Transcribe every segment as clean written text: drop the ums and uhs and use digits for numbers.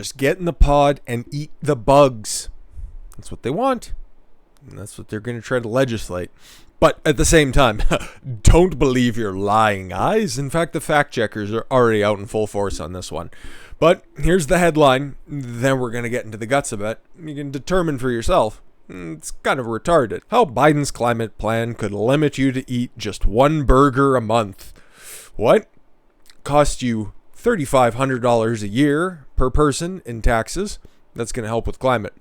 Just get in the pod and eat the bugs. That's what they want. And that's what they're going to try to legislate. But at the same time, don't believe your lying eyes. In fact, the fact checkers are already out in full force on this one. But here's the headline. Then we're going to get into the guts of it. You can determine for yourself. It's kind of retarded. How Biden's climate plan could limit you to eat just one burger a month. What? Cost you $3,500 a year per person in taxes. That's going to help with climate.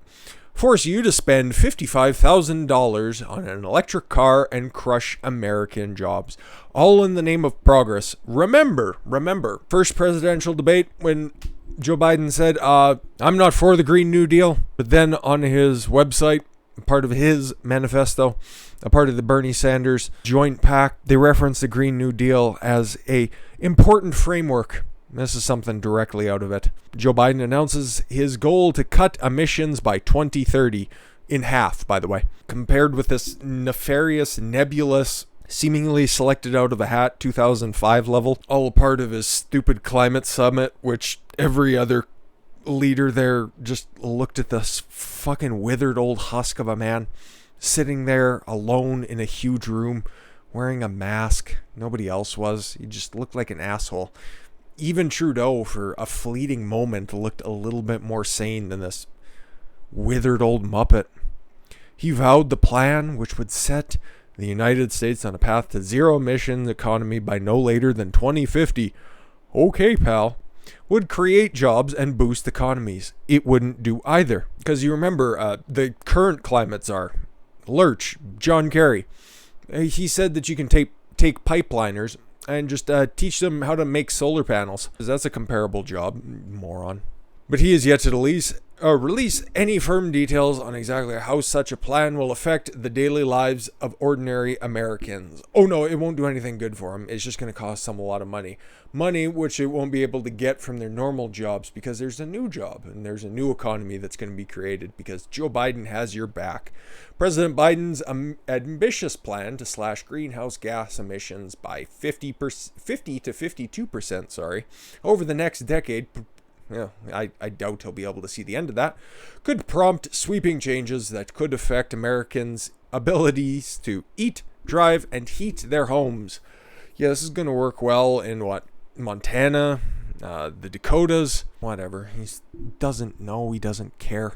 Force you to spend $55,000 on an electric car and crush American jobs. All in the name of progress. Remember, first presidential debate when Joe Biden said, I'm not for the Green New Deal. But then on his website, part of his manifesto, a part of the Bernie Sanders joint pact, they reference the Green New Deal as a important framework. This is something directly out of it. Joe Biden announces his goal to cut emissions by 2030 in half, by the way. Compared with this nefarious, nebulous, seemingly selected out of a hat 2005 level, all a part of his stupid climate summit, which every other leader there just looked at this fucking withered old husk of a man sitting there alone in a huge room wearing a mask. Nobody else was. He just looked like an asshole. Even Trudeau, for a fleeting moment, looked a little bit more sane than this withered old muppet. He vowed the plan, which would set the United States on a path to zero emissions economy by no later than 2050. Okay, pal. Would create jobs and boost economies. It wouldn't do either. Because you remember, the current climate czar, Lurch, John Kerry, he said that you can take pipeliners and just teach them how to make solar panels. That's a comparable job, moron. But he is yet to release any firm details on exactly how such a plan will affect the daily lives of ordinary Americans. Oh no, it won't do anything good for them. It's just going to cost them a lot of money. Money which it won't be able to get from their normal jobs because there's a new job and there's a new economy that's going to be created because Joe Biden has your back. President Biden's ambitious plan to slash greenhouse gas emissions by 50 to 52%, over the next decade. Yeah, I doubt he'll be able to see the end of that, could prompt sweeping changes that could affect Americans' abilities to eat, drive, and heat their homes. Yeah, this is going to work well in Montana, the Dakotas, whatever. He doesn't know, he doesn't care.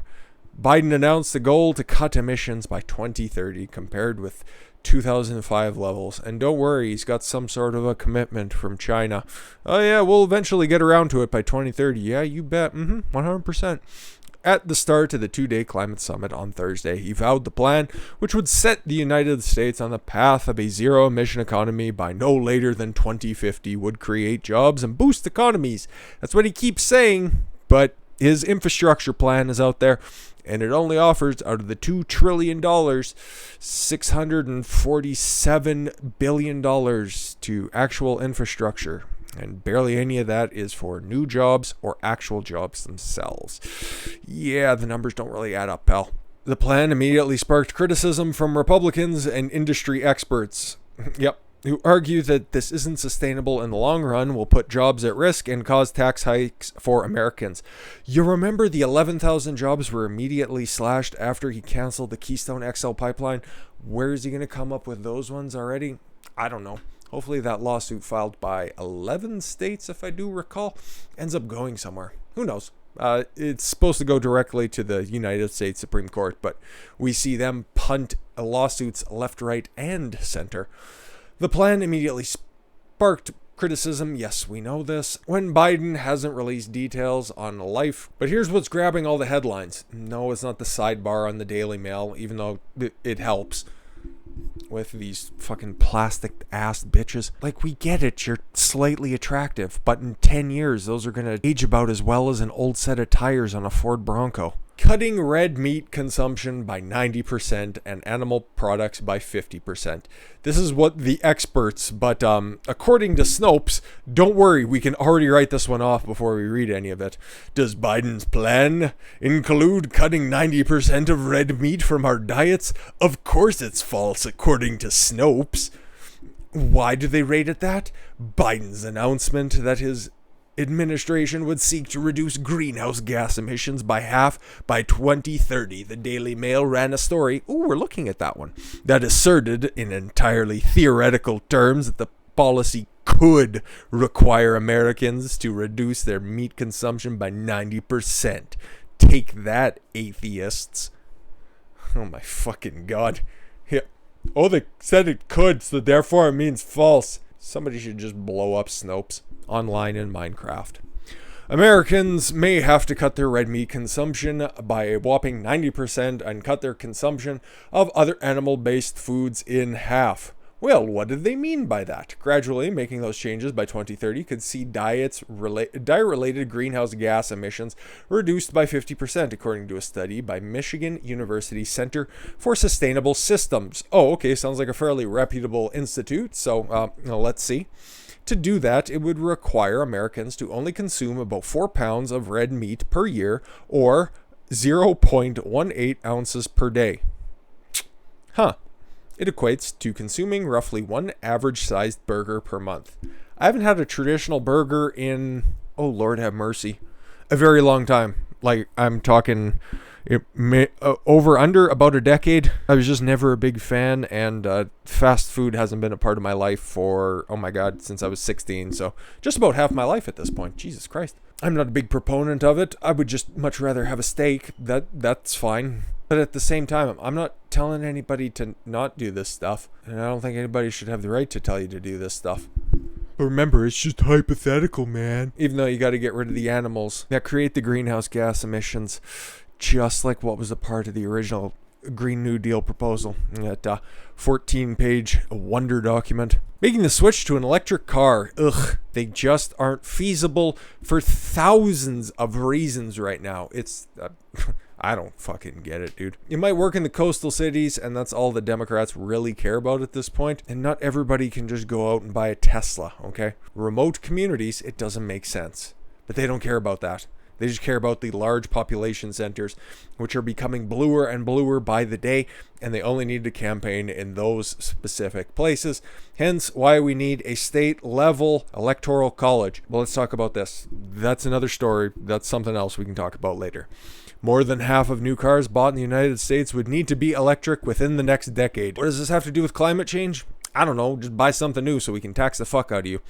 Biden announced the goal to cut emissions by 2030 compared with 2005 levels. And don't worry, he's got some sort of a commitment from China. Oh yeah, we'll eventually get around to it by 2030. Yeah, you bet. 100%. At the start of the 2-day climate summit on Thursday, he vowed the plan, which would set the United States on the path of a zero-emission economy by no later than 2050, would create jobs and boost economies. That's what he keeps saying, but his infrastructure plan is out there, and it only offers, out of the $2 trillion, $647 billion to actual infrastructure. And barely any of that is for new jobs or actual jobs themselves. Yeah, the numbers don't really add up, pal. The plan immediately sparked criticism from Republicans and industry experts. Yep. Who argue that this isn't sustainable in the long run, will put jobs at risk and cause tax hikes for Americans. You remember the 11,000 jobs were immediately slashed after he canceled the Keystone XL pipeline? Where is he going to come up with those ones already? I don't know. Hopefully that lawsuit filed by 11 states, if I do recall, ends up going somewhere. Who knows? It's supposed to go directly to the United States Supreme Court, but we see them punt lawsuits left, right, and center. The plan immediately sparked criticism. Yes, we know this. When Biden hasn't released details on life. But here's what's grabbing all the headlines. No, it's not the sidebar on the Daily Mail, even though it helps with these fucking plastic ass bitches. Like, we get it, you're slightly attractive, but in 10 years, those are going to age about as well as an old set of tires on a Ford Bronco. Cutting red meat consumption by 90% and animal products by 50%. This is what the experts, but according to Snopes, don't worry, we can already write this one off before we read any of it. Does Biden's plan include cutting 90% of red meat from our diets? Of course it's false, according to Snopes. Why do they rate it that? Biden's announcement that his administration would seek to reduce greenhouse gas emissions by half by 2030. The Daily Mail ran a story, we're looking at that one, that asserted in entirely theoretical terms that the policy could require Americans to reduce their meat consumption by 90%. Take that, atheists. Oh my fucking god. Yeah. Oh, they said it could, so therefore it means false. Somebody should just blow up Snopes online in Minecraft. Americans may have to cut their red meat consumption by a whopping 90% and cut their consumption of other animal-based foods in half. Well, what did they mean by that? Gradually making those changes by 2030 could see diet-related greenhouse gas emissions reduced by 50%, according to a study by Michigan University Center for Sustainable Systems. Oh, okay, sounds like a fairly reputable institute, so let's see. To do that, it would require Americans to only consume about 4 pounds of red meat per year, or 0.18 ounces per day. Huh. It equates to consuming roughly one average-sized burger per month. I haven't had a traditional burger in, oh Lord have mercy, a very long time. Like, I'm talking over under about a decade. I was just never a big fan, and fast food hasn't been a part of my life for, oh my god, since I was 16. So just about half my life at this point. Jesus Christ. I'm not a big proponent of it. I would just much rather have a steak. That's fine. But at the same time, I'm not telling anybody to not do this stuff. And I don't think anybody should have the right to tell you to do this stuff. But remember, it's just hypothetical, man. Even though you got to get rid of the animals that create the greenhouse gas emissions, just like what was a part of the original Green New Deal proposal. That 14-page wonder document. Making the switch to an electric car, they just aren't feasible for thousands of reasons right now. It's... I don't fucking get it, dude. It might work in the coastal cities, and that's all the Democrats really care about at this point. And not everybody can just go out and buy a Tesla, okay? Remote communities, it doesn't make sense. But they don't care about that. They just care about the large population centers, which are becoming bluer and bluer by the day, and they only need to campaign in those specific places. Hence, why we need a state-level electoral college. Well, let's talk about this. That's another story. That's something else we can talk about later. More than half of new cars bought in the United States would need to be electric within the next decade. What does this have to do with climate change? I don't know. Just buy something new so we can tax the fuck out of you.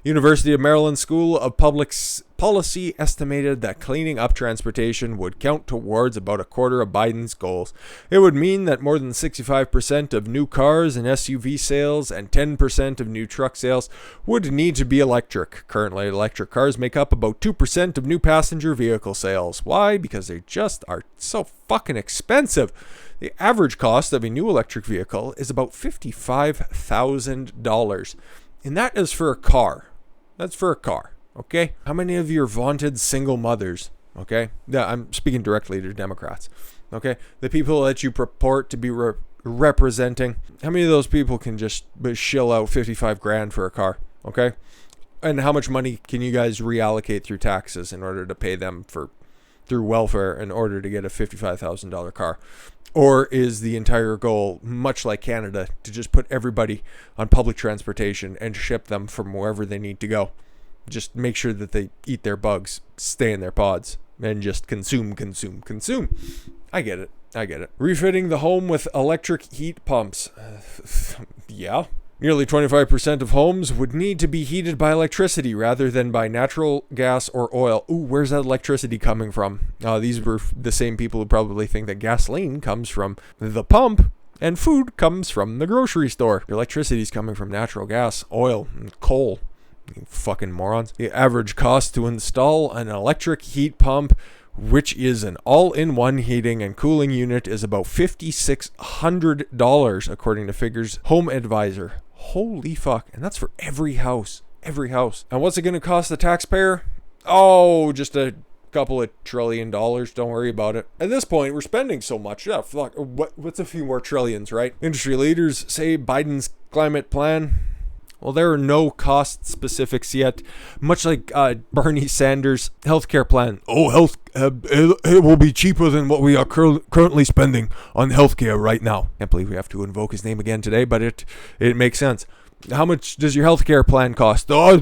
University of Maryland School of Public Policy estimated that cleaning up transportation would count towards about a quarter of Biden's goals. It would mean that more than 65% of new cars and SUV sales and 10% of new truck sales would need to be electric. Currently, electric cars make up about 2% of new passenger vehicle sales. Why? Because they just are so fucking expensive. The average cost of a new electric vehicle is about $55,000. And that is for a car. That's for a car, okay? How many of you are vaunted single mothers, okay? Yeah, I'm speaking directly to Democrats, okay? The people that you purport to be representing, how many of those people can just shill out 55 grand for a car, okay? And how much money can you guys reallocate through taxes in order to pay them through welfare in order to get a $55,000 car? Or is the entire goal, much like Canada, to just put everybody on public transportation and ship them from wherever they need to go? Just make sure that they eat their bugs, stay in their pods, and just consume. I get it. Refitting the home with electric heat pumps. Yeah. Nearly 25% of homes would need to be heated by electricity rather than by natural gas or oil. Ooh, where's that electricity coming from? These were the same people who probably think that gasoline comes from the pump and food comes from the grocery store. Your electricity is coming from natural gas, oil, and coal. You fucking morons. The average cost to install an electric heat pump, which is an all-in-one heating and cooling unit, is about $5,600, according to Figures Home Advisor. Holy fuck. And that's for every house. And what's it going to cost the taxpayer? Oh, just a couple of $1 trillion. Don't worry about it. At this point, we're spending so much. Yeah, fuck. What's a few more trillions, right? Industry leaders say Biden's climate plan, well, there are no cost specifics yet, much like Bernie Sanders' healthcare plan. Oh, it will be cheaper than what we are currently spending on healthcare right now. Can't believe we have to invoke his name again today, but it makes sense. How much does your healthcare plan cost? Oh,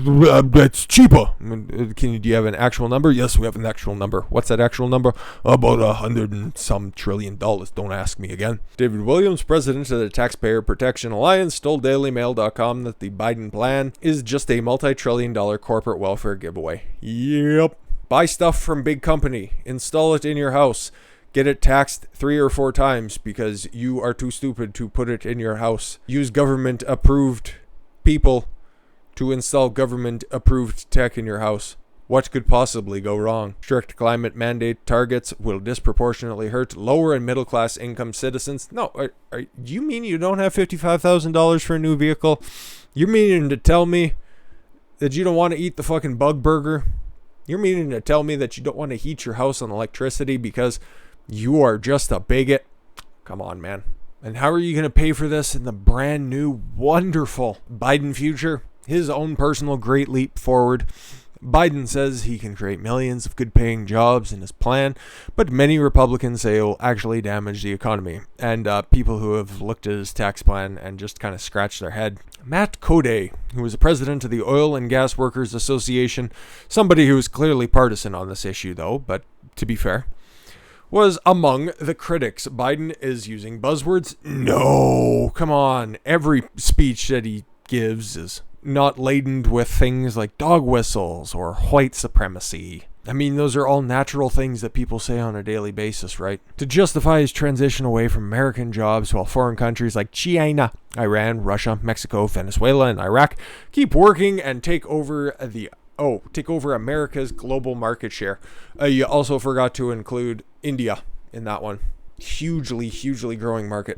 it's cheaper. Do you have an actual number? Yes, we have an actual number. What's that actual number? About $100 and some trillion. Don't ask me again. David Williams, president of the Taxpayer Protection Alliance, told DailyMail.com that the Biden plan is just a multi-trillion-dollar corporate welfare giveaway. Yep. Buy stuff from big company. Install it in your house. Get it taxed 3 or 4 times because you are too stupid to put it in your house. Use government-approved people to install government-approved tech in your house. What could possibly go wrong? Strict climate mandate targets will disproportionately hurt lower and middle-class income citizens. No, you mean you don't have $55,000 for a new vehicle? You're meaning to tell me that you don't want to eat the fucking bug burger? You're meaning to tell me that you don't want to heat your house on electricity because you are just a bigot? Come on, man. And how are you going to pay for this in the brand new, wonderful Biden future? His own personal great leap forward. Biden says he can create millions of good-paying jobs in his plan, but many Republicans say it will actually damage the economy. And people who have looked at his tax plan and just kind of scratched their head. Matt Code, who was the president of the Oil and Gas Workers Association, somebody who is clearly partisan on this issue, though, but to be fair, was among the critics. Biden is using buzzwords? No, come on. Every speech that he gives is not laden with things like dog whistles or white supremacy. I mean, those are all natural things that people say on a daily basis, right? To justify his transition away from American jobs while foreign countries like China, Iran, Russia, Mexico, Venezuela, and Iraq keep working and take over America's global market share. You also forgot to include India in that one. Hugely growing market.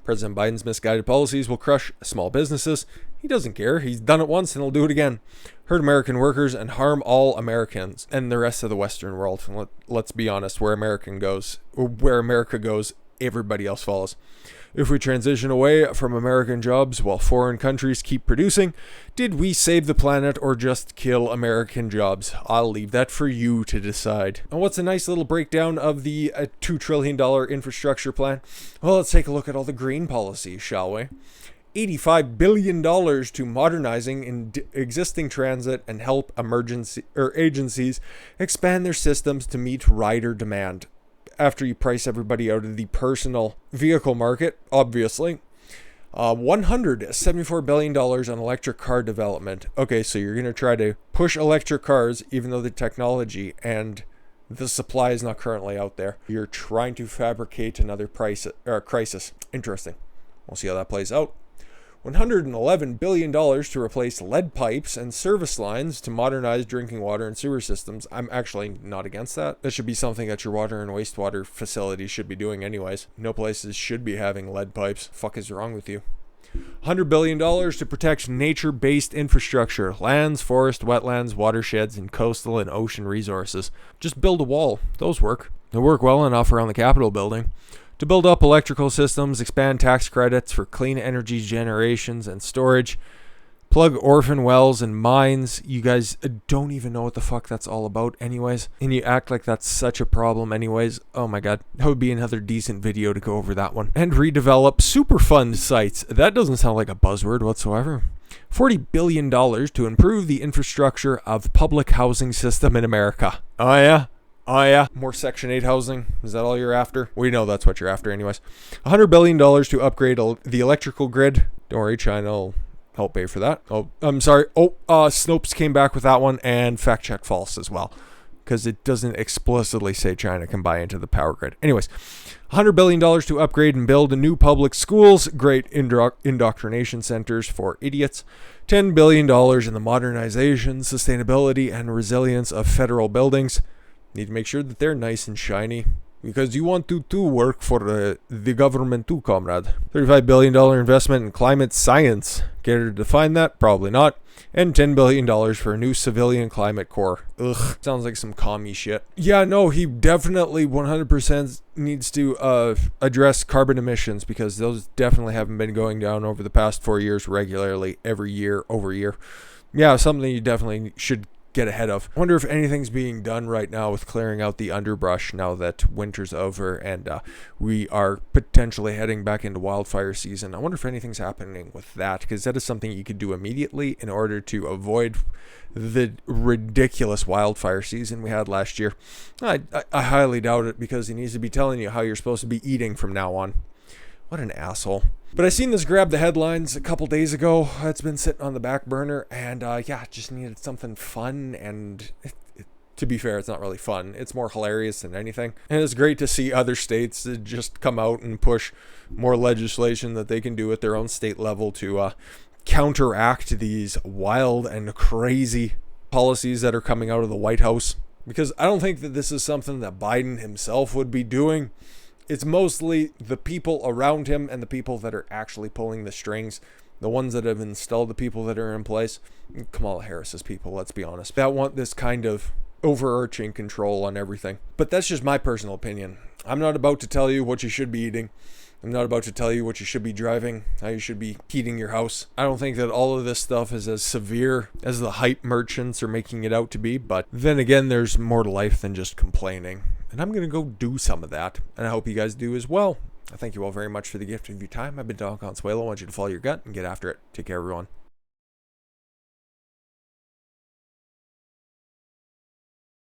President Biden's misguided policies will crush small businesses. He doesn't care. He's done it once and he'll do it again. Hurt American workers and harm all Americans and the rest of the Western world. And let's be honest, where America goes, everybody else follows. If we transition away from American jobs while foreign countries keep producing, did we save the planet or just kill American jobs? I'll leave that for you to decide. And what's a nice little breakdown of the $2 trillion infrastructure plan? Well, let's take a look at all the green policies, shall we? $85 billion to modernizing existing transit and help agencies expand their systems to meet rider demand. After you price everybody out of the personal vehicle market, obviously. $174 billion on electric car development. Okay, so you're going to try to push electric cars even though the technology and the supply is not currently out there. You're trying to fabricate another crisis. Interesting. We'll see how that plays out. $111 billion to replace lead pipes and service lines to modernize drinking water and sewer systems. I'm actually not against that. That should be something that your water and wastewater facilities should be doing anyways. No places should be having lead pipes. Fuck is wrong with you? $100 billion to protect nature-based infrastructure, lands, forests, wetlands, watersheds, and coastal and ocean resources. Just build a wall. Those work. They work well enough around the Capitol building. To build up electrical systems, expand tax credits for clean energy generations and storage, plug orphan wells and mines. You guys don't even know what the fuck that's all about anyways. And you act like that's such a problem anyways. Oh my god. That would be another decent video to go over that one. And redevelop Superfund sites. That doesn't sound like a buzzword whatsoever. $40 billion to improve the infrastructure of public housing system in America. Oh yeah? Oh yeah, more Section 8 housing. Is that all you're after? We know that's what you're after anyways. $100 billion to upgrade the electrical grid. Don't worry, China will help pay for that. Oh, I'm sorry. Snopes came back with that one and fact check false as well. Because it doesn't explicitly say China can buy into the power grid. Anyways, $100 billion to upgrade and build new public schools, great indoctrination centers for idiots. $10 billion in the modernization, sustainability, and resilience of federal buildings. Need to make sure that they're nice and shiny. Because you want to work for the government too, comrade. $35 billion investment in climate science. Care to define that? Probably not. And $10 billion for a new civilian climate corps. Ugh, sounds like some commie shit. Yeah, no, he definitely 100% needs to address carbon emissions because those definitely haven't been going down over the past 4 years regularly, every year, over year. Yeah, something you definitely should get ahead of. I wonder if anything's being done right now with clearing out the underbrush now that winter's over and we are potentially heading back into wildfire season. I wonder if anything's happening with that, because that is something you could do immediately in order to avoid the ridiculous wildfire season we had last year. I highly doubt it, because he needs to be telling you how you're supposed to be eating from now on. What an asshole. But I seen this grab the headlines a couple days ago. It's been sitting on the back burner, and just needed something fun, and to be fair, it's not really fun. It's more hilarious than anything. And it's great to see other states just come out and push more legislation that they can do at their own state level to counteract these wild and crazy policies that are coming out of the White House. Because I don't think that this is something that Biden himself would be doing. It's mostly the people around him and the people that are actually pulling the strings, the ones that have installed the people that are in place. Kamala Harris's people, let's be honest, that want this kind of overarching control on everything. But that's just my personal opinion. I'm not about to tell you what you should be eating. I'm not about to tell you what you should be driving, how you should be heating your house. I don't think that all of this stuff is as severe as the hype merchants are making it out to be. But then again, there's more to life than just complaining. And I'm going to go do some of that. And I hope you guys do as well. I thank you all very much for the gift of your time. I've been Don Consuelo. I want you to follow your gut and get after it. Take care, everyone.